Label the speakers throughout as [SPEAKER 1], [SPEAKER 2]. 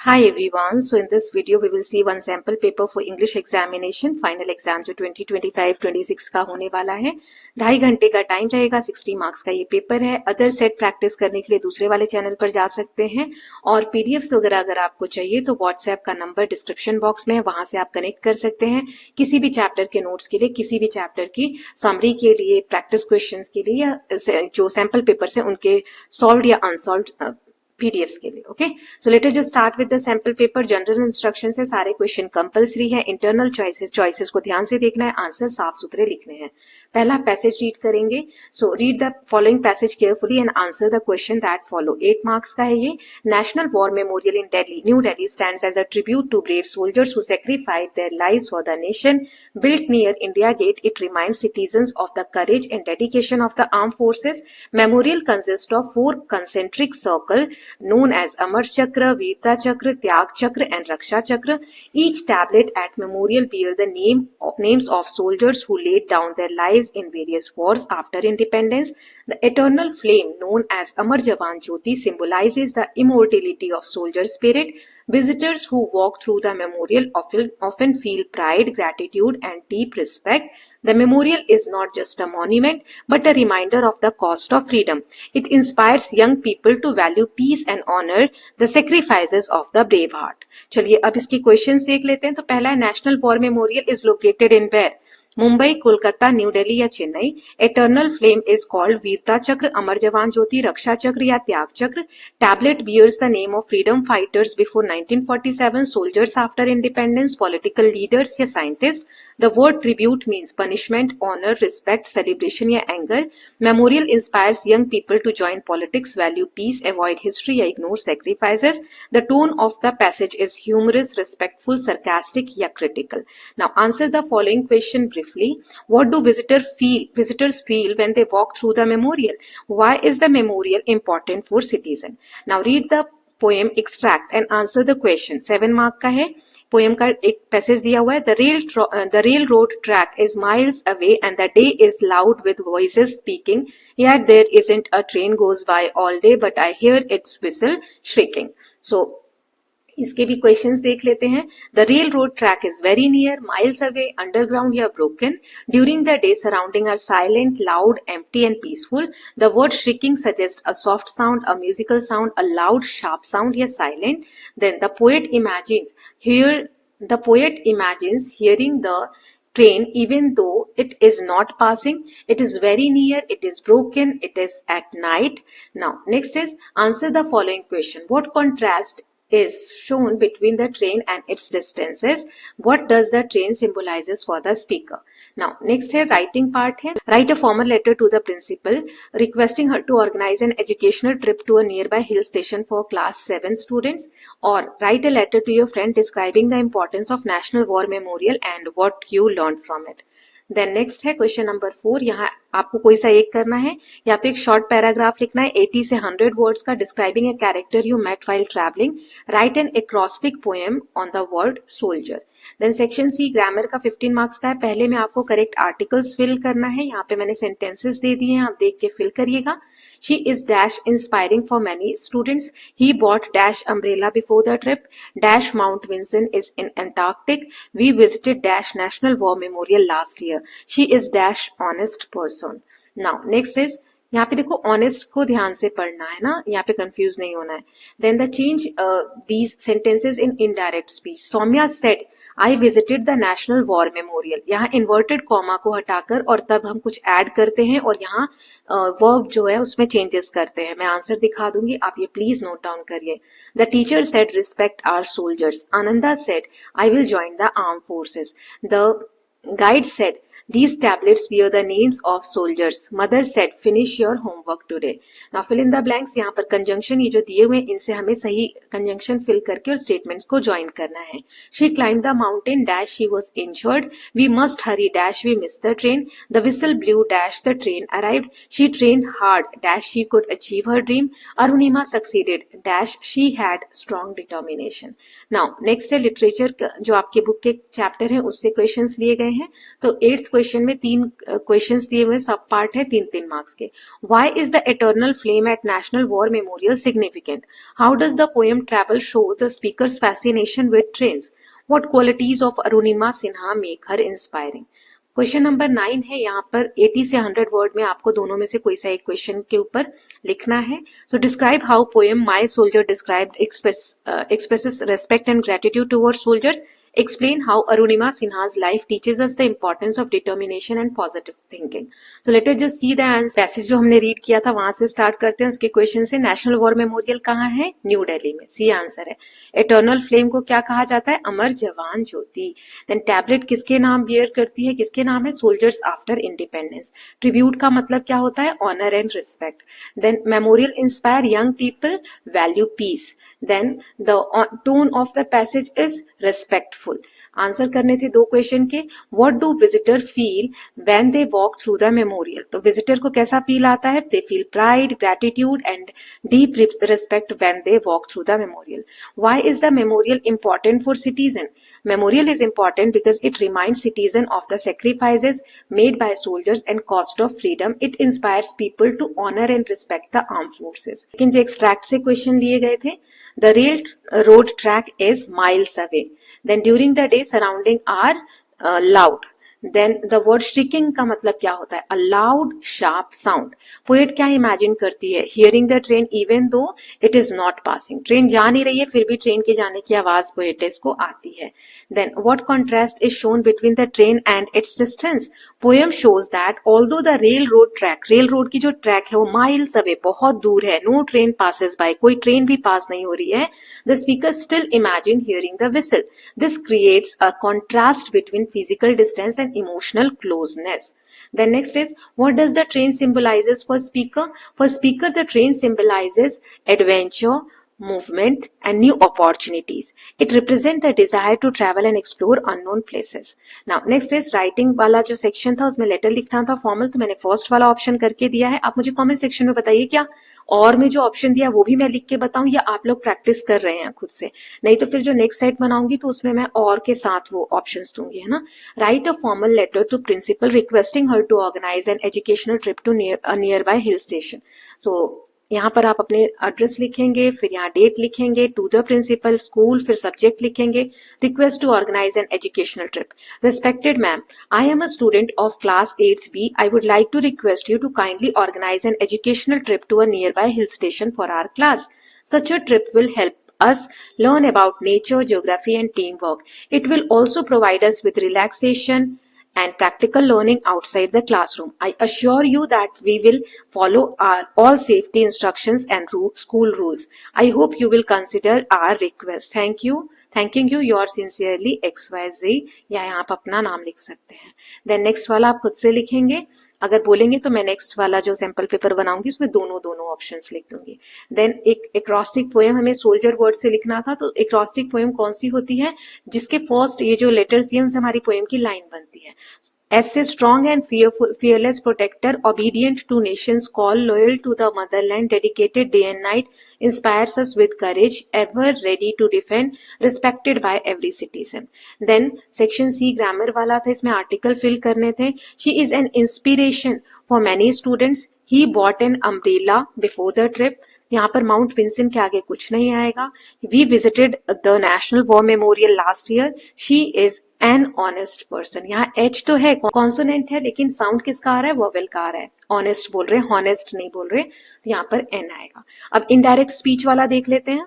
[SPEAKER 1] Hi everyone. So in this video we will see one sample paper for English examination. Final exam जो 2025-26 का होने वाला है. 2.5 घंटे का टाइम रहेगा. 60 मार्क्स का ये पेपर है. अदर सेट प्रैक्टिस करने के लिए दूसरे वाले चैनल पर जा सकते हैं और पीडीएफ्स वगैरह अगर आपको चाहिए तो व्हाट्सएप का नंबर डिस्क्रिप्शन बॉक्स में है, वहां से आप कनेक्ट कर सकते हैं. किसी भी चैप्टर के नोट्स के लिए, किसी भी चैप्टर की समरी के लिए, प्रैक्टिस क्वेश्चंस के लिए या जो सैंपल पेपर्स हैं उनके सॉल्व या अनसॉल्व पीडीएफ्स के लिए. Okay, so let us just start with the sample paper. General instructions है, सारे क्वेश्चन कंपलसरी है. इंटरनल चॉइसेस को ध्यान से देखना है, आंसर साफ सुथरे लिखने हैं. पहला पैसेज रीड करेंगे. So read the following passage carefully and answer the question that follow. 8 marks का है ये. National war memorial in Delhi, New Delhi stands as a tribute to brave soldiers who sacrificed their lives for the nation. Built near India Gate, it reminds citizens of the courage and dedication of the armed forces. Memorial consists of 4 concentric circles known as Amar Chakra, Veerta Chakra, Tyag Chakra and Raksha Chakra. Each tablet at memorial bear the names of soldiers who laid down their lives in various wars after independence. The eternal flame known as Amar Jawan Jyoti symbolizes the immortality of soldier spirit. Visitors who walk through the memorial often feel pride, gratitude, and deep respect. The memorial is not just a monument, but a reminder of the cost of freedom. It inspires young people to value peace and honor the sacrifices of the brave heart. चलिए अब इसकी questions देख लेते हैं. तो पहला है, national war memorial is located in where? Mumbai, Kolkata, New Delhi या Chennai. Eternal flame is called Veerta Chakra, अमर जवान ज्योति, रक्षा चक्र या Tyag Chakra. Tablet bears the name of freedom fighters before 1947, soldiers after independence, political leaders या scientist. The word tribute means punishment, honor, respect, celebration या anger. Memorial inspires young people to join politics, value peace, avoid history या ignore sacrifices. The tone of the passage is humorous, respectful, sarcastic या critical. Now answer the following question briefly. What do visitors feel when they walk through the memorial? Why is the memorial important for citizen? Now read the poem extract and answer the question. 7 mark का है. Poem का एक passage दिया हुआ है. The railroad track is miles away and the day is loud with voices speaking, yet there isn't a train goes by all day but I hear its whistle shrieking. So इसके भी questions देख लेते हैं. The railroad track is very near, miles away, underground या broken. During the day surrounding are silent, loud, empty and peaceful. The word shrieking suggest a soft sound, a musical sound, a loud sharp sound या silent. Then the poet imagines hearing the train even though it is not passing. It is very near, it is broken, it is at night. Now next is answer the following question. What contrast is shown between the train and its distances? What does the train symbolizes for the speaker? Now next है writing part है. Write a formal letter to the principal requesting her to organize an educational trip to a nearby hill station for class 7 students, or write a letter to your friend describing the importance of National War Memorial and what you learned from it. Then next है question number 4. यहाँ आपको कोई सा एक करना है, या तो एक शॉर्ट पैराग्राफ लिखना है 80 से 100 वर्ड्स का, describing a character you met while travelling. Write an acrostic poem on the word soldier. Then section C grammar का 15 मार्क्स का है. पहले में आपको करेक्ट आर्टिकल्स फिल करना है. यहाँ पे मैंने सेंटेंसेस दे दिए हैं, आप देख के फिल करिएगा. She is dash inspiring for many students. He bought dash umbrella before the trip. Dash Mount Vinson is in Antarctic. We visited dash National War Memorial last year. She is dash honest person. Now next is, यहाँ पे देखो honest को ध्यान से पढ़ना है ना, यहाँ पे कंफ्यूज नहीं होना है. Then the change these sentences in indirect speech. Saumya said I visited the national war memorial. यहाँ इन्वर्टेड कॉमा को हटाकर और तब हम कुछ ऐड करते हैं और यहाँ वर्ब जो है उसमें चेंजेस करते हैं. मैं आंसर दिखा दूंगी, आप ये प्लीज नोट डाउन करिए. The teacher said respect our soldiers. Ananda said I will join the arm forces. The guide said these tablets bear the names of soldiers. Mother said finish your homework today. Now fill in the blanks. यहाँ पर conjunction ये जो दिए हुए हैं इनसे हमें सही कंजंक्शन फिल करके और स्टेटमेंट्स को ज्वाइन करना है. She climbed the mountain dash she was injured. We must hurry dash we missed the train. The whistle blew dash the train arrived. She trained hard dash she could achieve her dream. Arunima succeeded dash she had strong determination. Now next है literature, जो आपके book के chapter है उससे questions लिए गए हैं. तो 8th क्वेश्चन में 3 क्वेश्चंस दिए हुए, सब पार्ट है 3-3 मार्क्स के. Why is the eternal flame at national war memorial significant? How does the poem travel show the speaker's fascination with trains? What qualities of Arunima Sinha make her inspiring? Question number 9 है. यहाँ पर 80 से 100 word में आपको दोनों में से कोई सा एक क्वेश्चन के ऊपर लिखना है. So describe how poem my soldier describe expresses respect and gratitude towards soldiers. Explain how Arunima Sinha's life teaches us the importance of determination and positive thinking. So let us just see the answer. Passage जो हमने read किया था वहां से start करते हैं उसके question से. नेशनल वॉर मेमोरियल कहाँ है? न्यू दिल्ली में. सी आंसर है. एटर्नल फ्लेम को क्या कहा जाता है? अमर जवान ज्योति. देन टैबलेट किसके नाम बियर करती है? किसके नाम है? Soldiers after independence. ट्रिब्यूट का मतलब क्या होता है? Honour and respect. Then memorial inspire young people, value peace. Then the tone of the passage is respectful. Answer करने थे 2 क्वेश्चन के. What do visitor feel when they walk through the memorial? तो visitor को कैसा feel आता है? They feel pride, gratitude and deep respect when they walk through the memorial. Why is the memorial important for citizen? Memorial is important because it reminds citizen of the sacrifices made by soldiers and cost of freedom. It inspires people to honor and respect the armed forces. लेकिन जो extract से question लिए गए थे, the rail road track is miles away. Then during the day surrounding are loud. Then the word shrieking का मतलब क्या होता है? A loud sharp sound. Poet क्या इमेजिन करती है? Hearing the train even though it is not passing. Train जा नहीं रही है फिर भी ट्रेन के जाने की आवाज पोएटेस को आती है. Then what contrast is shown between the train and its distance? Poem shows that although the railroad की जो ट्रैक है वो miles away, बहुत दूर है, no train passes by, कोई ट्रेन भी पास नहीं हो रही है, the speaker still imagine hearing the whistle. This creates a contrast between physical distance and emotional closeness. Then next is, what does the train symbolizes for speaker? For speaker, the train symbolizes adventure, movement and new opportunities. It represents the desire to travel and explore unknown places. Now next is writing वाला जो section था उसमें letter लिखना था formal, तो मैंने first वाला option करके दिया है. आप मुझे कमेंट सेक्शन में बताइए क्या और में जो ऑप्शन दिया वो भी मैं लिख के बताऊं या आप लोग प्रैक्टिस कर रहे हैं खुद से. नहीं तो फिर जो नेक्स्ट सेट बनाऊंगी तो उसमें मैं और के साथ वो ऑप्शंस दूंगी, है ना. Write a formal letter to principal requesting her to organise an educational trip to nearby hill station. So यहाँ पर आप अपने एड्रेस लिखेंगे, फिर यहाँ डेट लिखेंगे, टू द प्रिंसिपल, स्कूल, फिर सब्जेक्ट लिखेंगे, request to organise an educational trip. Respected ma'am, I am a student of class 8th B. I would like to request you to kindly organize an educational trip to a nearby hill station for our class. Such a trip will help us learn about nature, geography and teamwork. It will also provide us with relaxation and practical learning outside the classroom. I assure you that we will follow all safety instructions and school rules. I hope you will consider our request. Thank you. Thanking you, yours sincerely XYZ. या यहाँ आप अपना नाम लिख सकते हैं. Then next वाला आप खुद से लिखेंगे. अगर बोलेंगे तो मैं नेक्स्ट वाला जो सैंपल पेपर बनाऊंगी उसमें दोनों ऑप्शंस लिख दूंगी. देन एक एक्रोस्टिक पोएम हमें सोल्जर वर्ड से लिखना था, तो एक्रोस्टिक पोएम कौन सी होती है? जिसके फर्स्ट ये जो लेटर्स दिए उनसे हमारी पोएम की लाइन बनती है. Essay strong and fearless protector, obedient to nation's call, loyal to the motherland, dedicated day and night, inspires us with courage, ever ready to defend, respected by every citizen. Then section C grammar वाला था, इसमें article fill करने थे. She is an inspiration for many students. He bought an umbrella before the trip. यहाँ पर mount Vincent के आगे कुछ नहीं आएगा. We visited the National War Memorial last year. She is an honest person. यहाँ एच तो है, कॉन्सोनेंट है, लेकिन साउंड किसका आ रहा है? वोवेल का आ रहा है. ऑनेस्ट बोल रहे हैं, हॉनेस्ट नहीं बोल रहे, तो यहाँ पर एन आएगा. अब इनडायरेक्ट स्पीच वाला देख लेते हैं.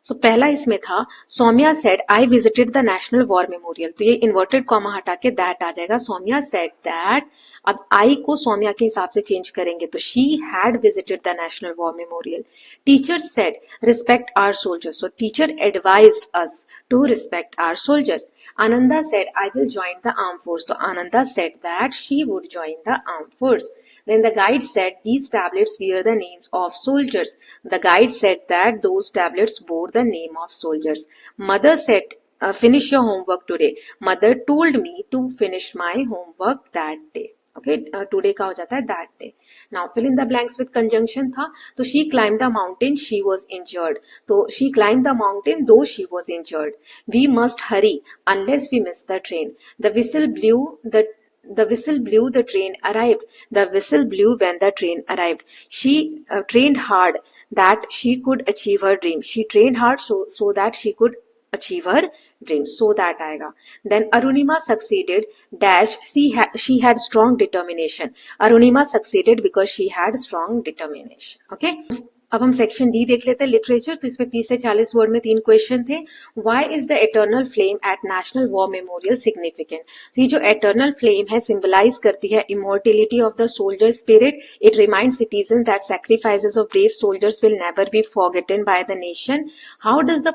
[SPEAKER 1] सो पहला इसमें था Saumya said I visited the national war memorial, तो ये इन्वर्टेड कॉमा हटा के दैट आ जाएगा. Saumya said that. अब आई को सौम्या के हिसाब से चेंज करेंगे तो she had visited the national war memorial. Teacher said respect our soldiers, so teacher advised us to respect our soldiers. Ananda said, I will join the armed force. So Ananda said that she would join the armed force. Then the guide said, these tablets bear the names of soldiers. The guide said that those tablets bore the name of soldiers. Mother said, finish your homework today. Mother told me to finish my homework that day. Okay, today का हो जाता है that day. Now fill in the blanks with conjunction था, तो she climbed the mountain, she was injured. तो she climbed the mountain though she was injured. We must hurry unless we miss the train. The whistle blew, the The whistle blew, the train arrived. The whistle blew when the train arrived. She trained hard that she could achieve her dream. She trained hard so that she could achieve her dream. So that आएगा. Then Arunima succeeded dash she had strong determination. Arunima succeeded because she had strong determination. Okay. अब हम section D देख लेते हैं literature. तो इसमें 30 से 40 word में 3 क्वेश्चन थे. Why is the eternal flame at national war memorial significant? तो ये जो एटर्नल फ्लेम है सिंबलाइज करती है immortality of the soldier spirit. It reminds citizen that sacrifices of brave soldiers will never be forgotten by the nation. How does the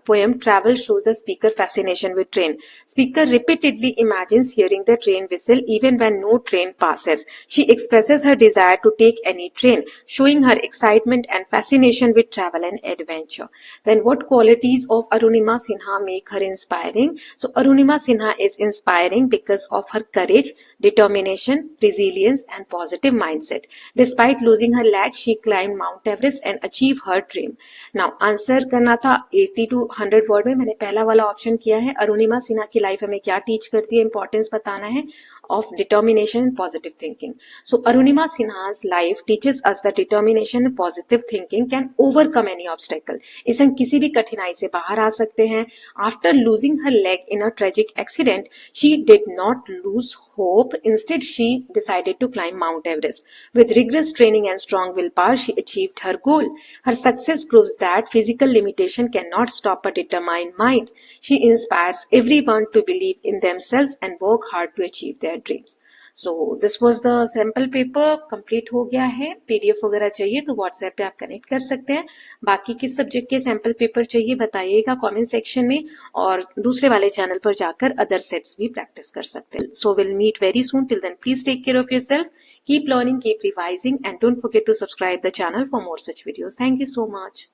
[SPEAKER 1] poem travel shows the speaker fascination with train. Speaker repeatedly imagines hearing the train whistle even when no train passes. She expresses her desire to take any train, showing her excitement and fascination with travel and adventure. Then what qualities of Arunima Sinha make her inspiring? So Arunima Sinha is inspiring because of her courage, determination, resilience and positive mindset. Despite losing her leg, she climbed Mount Everest and achieved her dream. Now answer करना था 80 to 100 word में. मैंने पहला वाला option किया है. अरुणिमा सिन्हा की life हमें क्या टीच करती है, इंपॉर्टेंस बताना है of determination and positive thinking. So Arunima Sinha's life teaches us that determination and positive thinking can overcome any obstacle. इसे हम किसी भी कठिनाई से बाहर आ सकते हैं. After losing her leg in a tragic accident, she did not lose hope. Instead, she decided to climb Mount Everest. With rigorous training and strong willpower, she achieved her goal. Her success proves that physical limitation cannot stop a determined mind. She inspires everyone to believe in themselves and work hard to achieve their dreams. So this was the sample paper. Complete हो गया है. PDF वगैरह चाहिए तो WhatsApp पे आप connect कर सकते हैं. बाकी किस सब्जेक्ट के सैंपल पेपर चाहिए बताइएगा कमेंट सेक्शन में, और दूसरे वाले चैनल पर जाकर अदर सेट्स भी प्रैक्टिस कर सकते हैं. So will meet very soon. Till then please take care of yourself, keep learning, keep revising and don't forget to subscribe the channel for more such videos. Thank you so much.